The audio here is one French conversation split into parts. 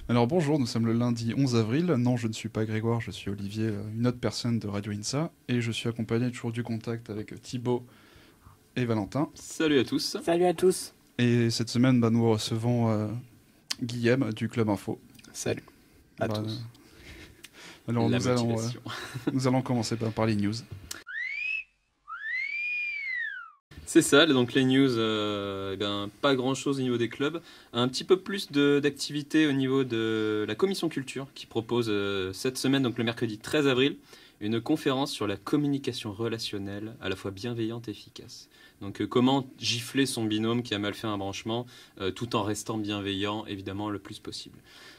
Alors bonjour, nous sommes le lundi 11 avril. Non, je ne suis pas Grégoire, je suis Olivier, une autre personne de Radio INSA. Et je suis accompagné toujours du contact avec Thibaut et Valentin. Salut à tous. Salut à tous. Et cette semaine, nous recevons Guillaume du Club Info. Salut à tous. Alors nous allons commencer par les news. C'est ça, donc les news, pas grand chose au niveau des clubs. Un petit peu plus d'activité au niveau de la commission culture qui propose cette semaine, donc le mercredi 13 avril, une conférence sur la communication relationnelle à la fois bienveillante et efficace. Donc comment gifler son binôme qui a mal fait un branchement tout en restant bienveillant évidemment le plus possible.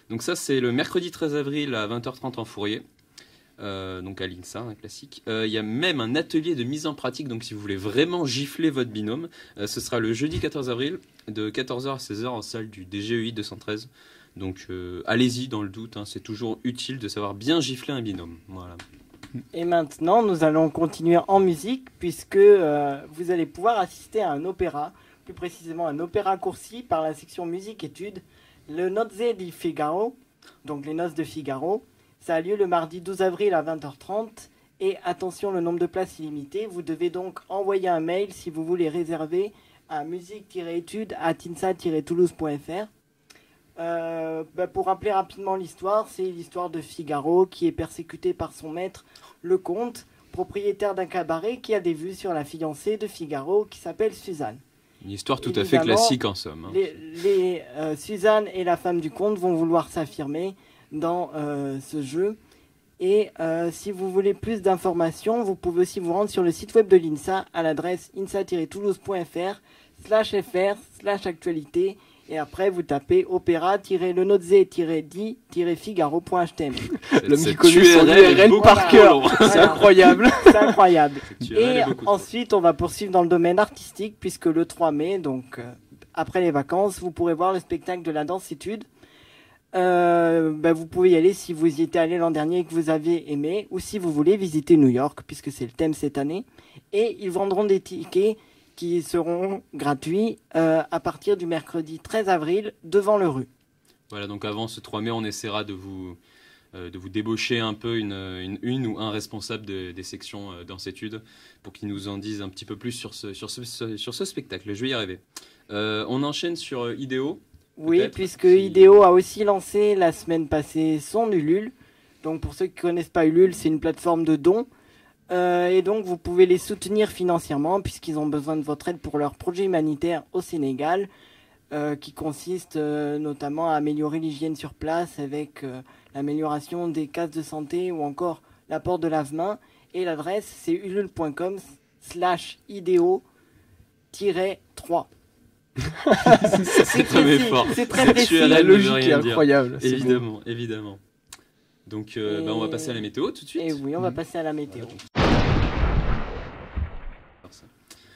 Donc ça c'est le mercredi 13 avril à 20h30 en Fourier. Donc à l'INSA, un classique. Il y a même un atelier de mise en pratique, donc si vous voulez vraiment gifler votre binôme, ce sera le jeudi 14 avril de 14h à 16h en salle du DGEI 213. Donc allez-y dans le doute, c'est toujours utile de savoir bien gifler un binôme. Voilà. Et maintenant, nous allons continuer en musique puisque vous allez pouvoir assister à un opéra, plus précisément un opéra Coursi par la section musique-études, le Nozze di Figaro, donc les noces de Figaro. Ça a lieu le mardi 12 avril à 20h30 et attention, le nombre de places est limité. Vous devez donc envoyer un mail si vous voulez réserver à musique-études@insa-toulouse.fr. Pour rappeler rapidement l'histoire, c'est l'histoire de Figaro qui est persécuté par son maître, le comte, propriétaire d'un cabaret qui a des vues sur la fiancée de Figaro qui s'appelle Suzanne. Une histoire tout à fait classique en somme. Suzanne et la femme du comte vont vouloir s'affirmer dans ce jeu. Et si vous voulez plus d'informations, vous pouvez aussi vous rendre sur le site web de l'INSA à l'adresse insa-toulouse.fr/fr/actualité et après vous tapez opéra-lenozze-di-figaro.html. L'homme qui connaît son URL par cœur. C'est incroyable. C'est incroyable. Et ensuite, on va poursuivre dans le domaine artistique puisque le 3 mai, donc après les vacances, vous pourrez voir le spectacle de la danse-étude. Vous pouvez y aller si vous y étiez allé l'an dernier et que vous aviez aimé, ou si vous voulez visiter New York, puisque c'est le thème cette année. Et ils vendront des tickets qui seront gratuits à partir du mercredi 13 avril devant le rue. Voilà, donc avant ce 3 mai, on essaiera de vous débaucher un peu une ou un responsable des sections danse-études pour qu'ils nous en disent un petit peu plus sur ce spectacle. Je vais y arriver. On enchaîne sur Idéo. Oui, puisque Idéo a aussi lancé la semaine passée son Ulule. Donc pour ceux qui ne connaissent pas Ulule, c'est une plateforme de dons. Et donc vous pouvez les soutenir financièrement puisqu'ils ont besoin de votre aide pour leur projet humanitaire au Sénégal, qui consiste notamment à améliorer l'hygiène sur place avec l'amélioration des cases de santé ou encore l'apport de lave-mains. Et l'adresse c'est ulule.com/idéo-3. C'est très fort. C'est très précis. La logique est incroyable. Évidemment. Donc, on va passer à la météo tout de suite. Et oui, on va passer à la météo.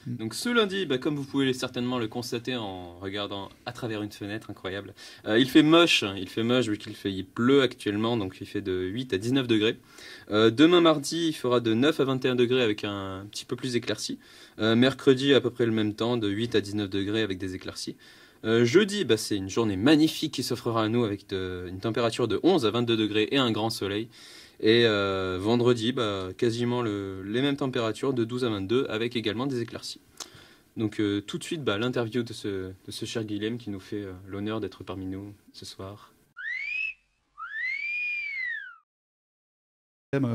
Donc ce lundi, comme vous pouvez certainement le constater en regardant à travers une fenêtre, incroyable, il fait moche vu il pleut actuellement, donc il fait de 8 à 19 degrés. Demain mardi, il fera de 9 à 21 degrés avec un petit peu plus éclairci. Mercredi, à peu près le même temps, de 8 à 19 degrés avec des éclaircies. Jeudi, c'est une journée magnifique qui s'offrera à nous avec une température de 11 à 22 degrés et un grand soleil. Et vendredi, quasiment les mêmes températures de 12 à 22 avec également des éclaircies. Donc tout de suite, l'interview de ce cher Guilhem qui nous fait l'honneur d'être parmi nous ce soir.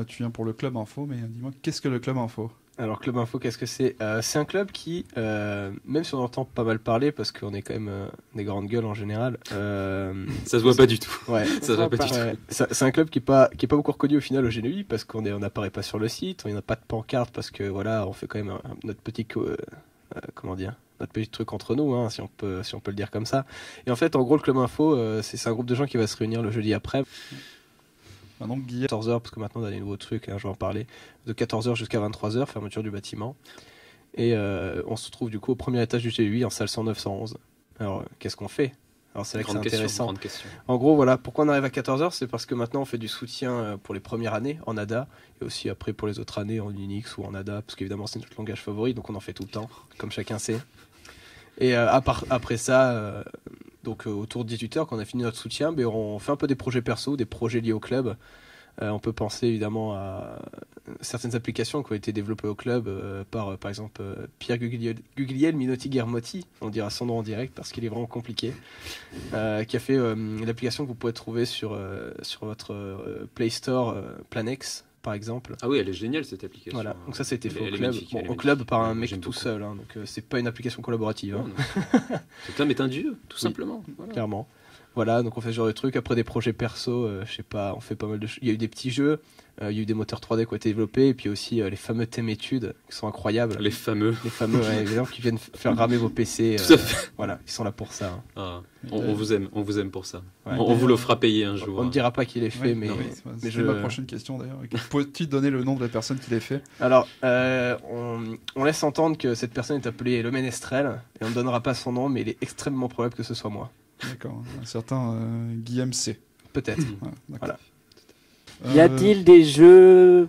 Tu viens pour le Club Info, mais dis-moi, qu'est-ce que le Club Info ? Alors Club Info, qu'est-ce que c'est ? C'est un club qui, même si on entend pas mal parler, parce qu'on est quand même des grandes gueules en général... ça se voit pas du tout. Ouais, ça se voit pas du tout. C'est un club qui est pas beaucoup reconnu au final au GNEI, parce qu'on n'apparaît pas sur le site, on n'a pas de pancarte, parce que voilà, on fait quand même notre petit... notre petit truc entre nous, si on peut le dire comme ça. Et en fait, en gros, le Club Info, c'est un groupe de gens qui va se réunir le jeudi après. Donc, 14h, parce que maintenant on a des nouveaux trucs, je vais en parler. De 14h jusqu'à 23h, fermeture du bâtiment. Et on se trouve du coup au premier étage du GUI en salle 109-111. Alors, qu'est-ce qu'on fait ? Alors c'est là que c'est Grande question, intéressant. grande question. En gros, voilà, pourquoi on arrive à 14h, c'est parce que maintenant on fait du soutien pour les premières années en ADA et aussi après pour les autres années en Unix ou en ADA, parce qu'évidemment c'est notre langage favori, donc on en fait tout le temps, comme chacun sait. Et après ça, donc autour de 18h, quand on a fini notre soutien, ben, on fait un peu des projets perso, des projets liés au club. On peut penser évidemment à certaines applications qui ont été développées au club par exemple Pierre Gugliel Minotti Guermotti, on dira son nom en direct parce qu'il est vraiment compliqué, qui a fait l'application que vous pouvez trouver sur votre Play Store, Planex par exemple. Ah oui, elle est géniale cette application. Voilà, donc ça c'était fait Elle au est club, magnifique, bon, elle est au club magnifique. par un Ouais, mec j'aime tout beaucoup. seul, hein, donc c'est pas une application collaborative. Oh, Hein. non. Cet homme est un dieu, tout simplement. Voilà. Clairement. Voilà, donc on fait ce genre de trucs. Après des projets perso, je sais pas, on fait pas mal de choses. Il y a eu des petits jeux, il y a eu des moteurs 3D qui ont été développés, et puis aussi les fameux thèmes études qui sont incroyables. Les fameux. Les fameux, ouais, évidemment, qui viennent faire ramer vos PC. Tout à fait. Voilà, ils sont là pour ça. Hein. Ah, on vous aime pour ça. Ouais. On vous le fera payer un jour. On ne dira pas qui les fait, Ouais, mais, non, mais c'est ma prochaine question d'ailleurs. Peux-tu donner le nom de la personne qui l'a fait? Alors, on laisse entendre que cette personne est appelée Le Ménestrel, et on ne donnera pas son nom, mais il est extrêmement probable que ce soit moi. D'accord, un certain Guillaume C. Peut-être. Voilà. Y a-t-il des jeux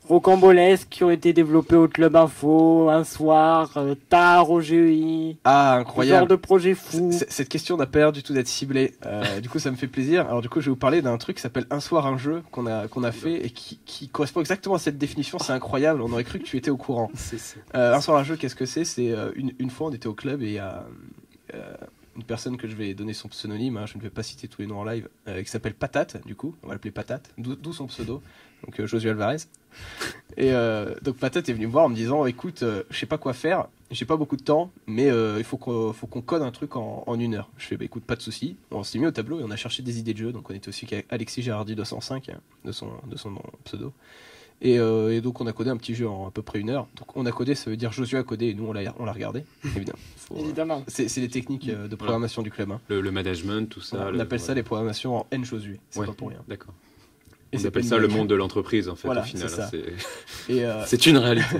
rocambolesques qui ont été développés au Club Info un soir, tard au GEI? Ah, Ce genre incroyable. de projet fou. Cette question n'a pas l'air du tout d'être ciblée. Du coup, ça me fait plaisir. Alors, du coup, je vais vous parler d'un truc qui s'appelle Un soir, un jeu qu'on a fait et qui correspond exactement à cette définition. C'est incroyable. On aurait cru que tu étais au courant. Un soir, un jeu, qu'est-ce que c'est? C'est une fois, on était au club et il y a une personne que je vais donner son pseudonyme, hein, je ne vais pas citer tous les noms en live, qui s'appelle Patate, du coup, on va l'appeler Patate, d'où son pseudo, donc Josué Alvarez. Et donc Patate est venu me voir en me disant, écoute, je sais pas quoi faire, j'ai pas beaucoup de temps, mais il faut qu'on code un truc en 1 heure. Je fais, bah écoute, pas de souci. On s'est mis au tableau et on a cherché des idées de jeu, donc on était aussi avec Alexis Gérardi 205, de son nom, pseudo. Et donc on a codé un petit jeu en à peu près 1 heure. Donc on a codé, ça veut dire Josué a codé et nous on l'a regardé, évidemment. Évidemment. C'est les techniques de programmation du club. Hein. Le management, tout ça. On appelle ça les programmations en N Josué, c'est pas pour rien. D'accord. Et On c'est appelle pas ça une le blague. monde de l'entreprise en fait Voilà, au final. c'est ça. C'est Et, c'est une réalité.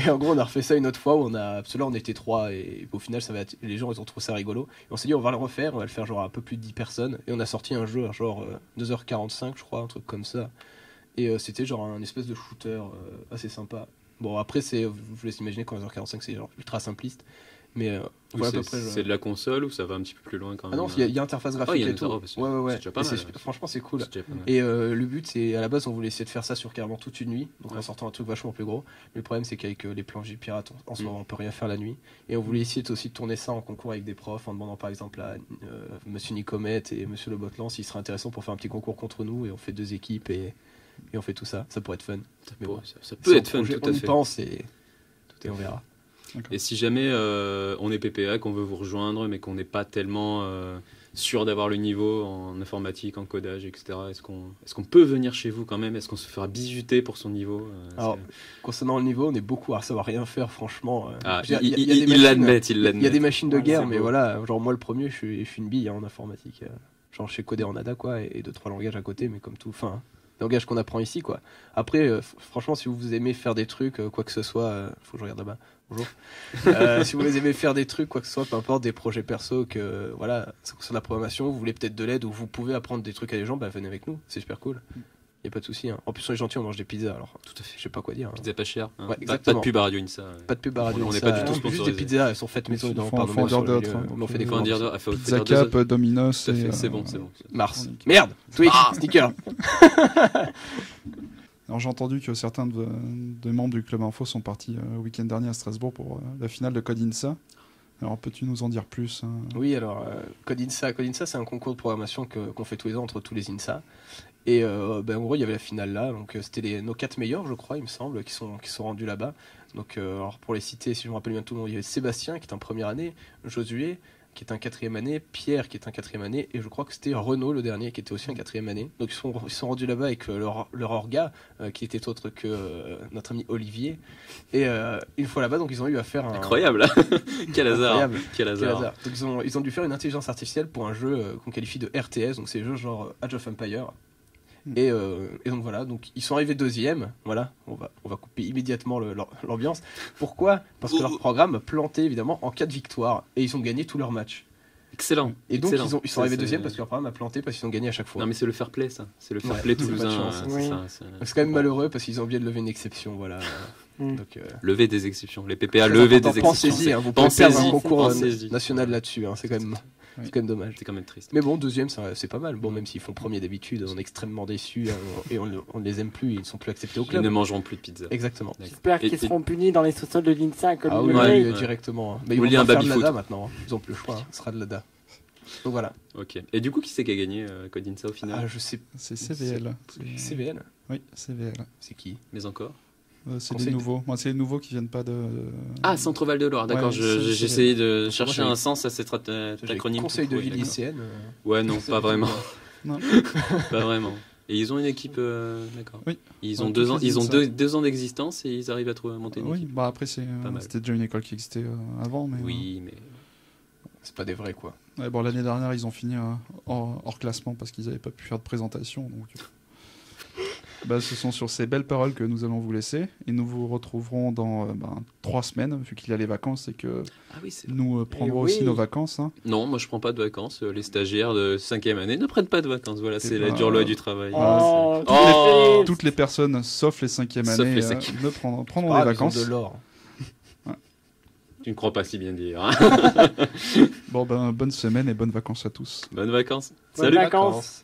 et en gros on a refait ça une autre fois où parce que là on était 3 et au final les gens ils ont trouvé ça rigolo. Et on s'est dit on va le refaire, on va le faire genre un peu plus de 10 personnes. Et on a sorti un jeu à genre 2h45 je crois, un truc comme ça. Et c'était genre un espèce de shooter assez sympa. Bon après vous vous laissez imaginer qu'en 2h45 c'est genre ultra simpliste. Mais voilà à peu près. C'est de la console ou ça va un petit peu plus loin quand même? Ah non, il y a interface graphique il y a et une tout. interface, Ouais. c'est déjà pas Et mal, franchement c'est cool. C'est déjà pas mal. Et le but c'est à la base on voulait essayer de faire ça sur carrément toute une nuit, donc Ouais. en sortant un truc vachement plus gros. Mais le problème c'est qu'avec les plans J-Pirate en ce moment on peut rien faire la nuit. Et on voulait essayer aussi de tourner ça en concours avec des profs en demandant par exemple à Monsieur Nicomet et Monsieur Le Botlan s'il serait intéressant pour faire un petit concours contre nous et on fait 2 équipes et on fait tout ça. Ça pourrait être fun. Mais bon, Ça peut c'est être un fun projet, tout à on y fait. pense et on verra. Et si jamais on est PPA, qu'on veut vous rejoindre, mais qu'on n'est pas tellement sûr d'avoir le niveau en informatique, en codage, etc., est-ce qu'on peut venir chez vous quand même? Est-ce qu'on se fera bisuter pour son niveau? Alors, concernant le niveau, on est beaucoup à savoir rien faire, franchement. il y a des il l'admet, Il y a des machines de Ouais, guerre, c'est mais beau. voilà, genre moi le premier, je suis une bille en informatique. Genre je sais coder en ADA, quoi, et 2-3 langages à côté, mais comme tout, enfin, langage qu'on apprend ici, quoi. Après, franchement, si vous aimez faire des trucs, quoi que ce soit, faut que je regarde là-bas. Bonjour. Si vous aimez faire des trucs, quoi que ce soit, peu importe, des projets perso, que voilà, ça concerne la programmation, vous voulez peut-être de l'aide ou vous pouvez apprendre des trucs à des gens, bah venez avec nous, c'est super cool. Y a pas de souci. Hein. En plus, on est gentil, on mange des pizzas, alors Tout à fait. je sais pas quoi dire. Hein. Pizza pas cher. Hein. Ouais, Pas exactement. de pub à Radio Insa. Pas de pub à radio. On n'est ça, pas du tout juste sponsorisé. des pizzas, elles sont faites maison Il dans faut en faire d'autres, hein. on fait des Faut en dire commandes. deux. Faut Pizza dire deux. Cap, Domino's. Tout à fait, et, c'est bon. Mars. Nickel. Merde. Twitch, sneaker. Alors j'ai entendu que certains de membres du Club Info sont partis le week-end dernier à Strasbourg pour la finale de Code Insa. Alors peux-tu nous en dire plus hein? Oui, alors Code Insa, c'est un concours de programmation qu'on fait tous les ans entre tous les INSA. Et en gros, il y avait la finale là, donc c'était nos 4 meilleurs, je crois, il me semble, qui sont rendus là-bas. Donc, alors pour les citer, si je me rappelle bien tout le monde, il y avait Sébastien qui est en première année, Josué qui est en 4e année, Pierre qui est en 4e année, et je crois que c'était Renaud le dernier qui était aussi en 4e année. Donc ils sont rendus là-bas avec leur orga, qui était autre que notre ami Olivier. Et une fois là-bas, donc ils ont eu à faire un... Incroyable. Quel hasard. Incroyable. Quel Quel hasard. hasard. Donc ils ont dû faire une intelligence artificielle pour un jeu qu'on qualifie de RTS, donc c'est un jeu genre Age of Empire. Et donc voilà, donc ils sont arrivés 2e, voilà, on va couper immédiatement l'ambiance. Pourquoi? Parce que leur programme plantait évidemment en 4 victoires et ils ont gagné tous leurs matchs. Excellent. Et donc excellent. ils sont arrivés C'est- deuxième parce que leur programme a planté parce qu'ils ont gagné à chaque fois. Non mais c'est le fair play ça. C'est le fair Ouais, play c'est pas de toulousain. chance. C'est Oui. ça, C'est quand même malheureux parce qu'ils ont oublié de lever une exception, voilà. Mm. Donc, Lever des exceptions. Les PPA très lever important. des exceptions. Pensez-y, hein, vous pouvez Pensez-y, perdre un concours pensez-y. national là-dessus, hein, c'est quand même dommage. C'est quand même triste. Mais bon, deuxième, c'est pas mal. Bon, même s'ils font premier d'habitude, on est extrêmement déçus hein, et on ne les aime plus, ils ne sont plus acceptés au Ils club. ne mangeront plus de pizza. Exactement. J'espère Et- qu'ils seront punis dans les sous-sols de l'INSA comme Ah ils oui, le ouais, méritent. ouais. directement. hein. Mais Vous ils vouliez vont un pas faire de baby-foot. l'ADA maintenant. hein. Ils ont plus le choix. Ce sera de l'ADA. Donc voilà. Ok. Et du coup, qui c'est qui a gagné Code Insa au final Ah, je sais. C'est CVL. CVL. Oui, CVL. C'est qui? Mais encore C'est Conseil les de- nouveaux. Moi, c'est les nouveaux qui viennent pas de. Ah, Centre Val de Loire, d'accord. Ouais, c'est- J'essayais de Moi, chercher j'avais- un sens à cette J'avais acronyme. Conseil de Ouais, ville d'accord. lycéenne. Ouais, non, pas vraiment. Non. Pas vraiment. Et ils ont une équipe, d'accord. Oui. Ils Ouais, ont 2 ans, toutes les ils ont INSA. deux ans d'existence et ils arrivent à monter une Oui, équipe. bah après, Pas mal. c'était déjà une école qui existait avant. Mais, Oui, mais C'est pas des vrais, quoi. ouais, bon, l'année dernière, ils ont fini hors classement parce qu'ils n'avaient pas pu faire de présentation. Donc, bah, ce sont sur ces belles paroles que nous allons vous laisser. Et nous vous retrouverons dans 3 semaines, vu qu'il y a les vacances et que ah oui, c'est nous prendrons oui. aussi nos vacances. Hein. non, moi je prends pas de vacances. Les stagiaires de 5e année ne prennent pas de vacances. Voilà, c'est la pas- dure loi du travail. Oh, c'est- Oh Toutes les personnes, sauf les 5e Sauf années, les 5e. ne prendront Ah, les ils ont vacances. de l'or. Tu ne crois pas si bien dire. hein. Bon, bonne semaine et bonnes vacances à tous. Bonnes vacances. Bonnes Salut. vacances.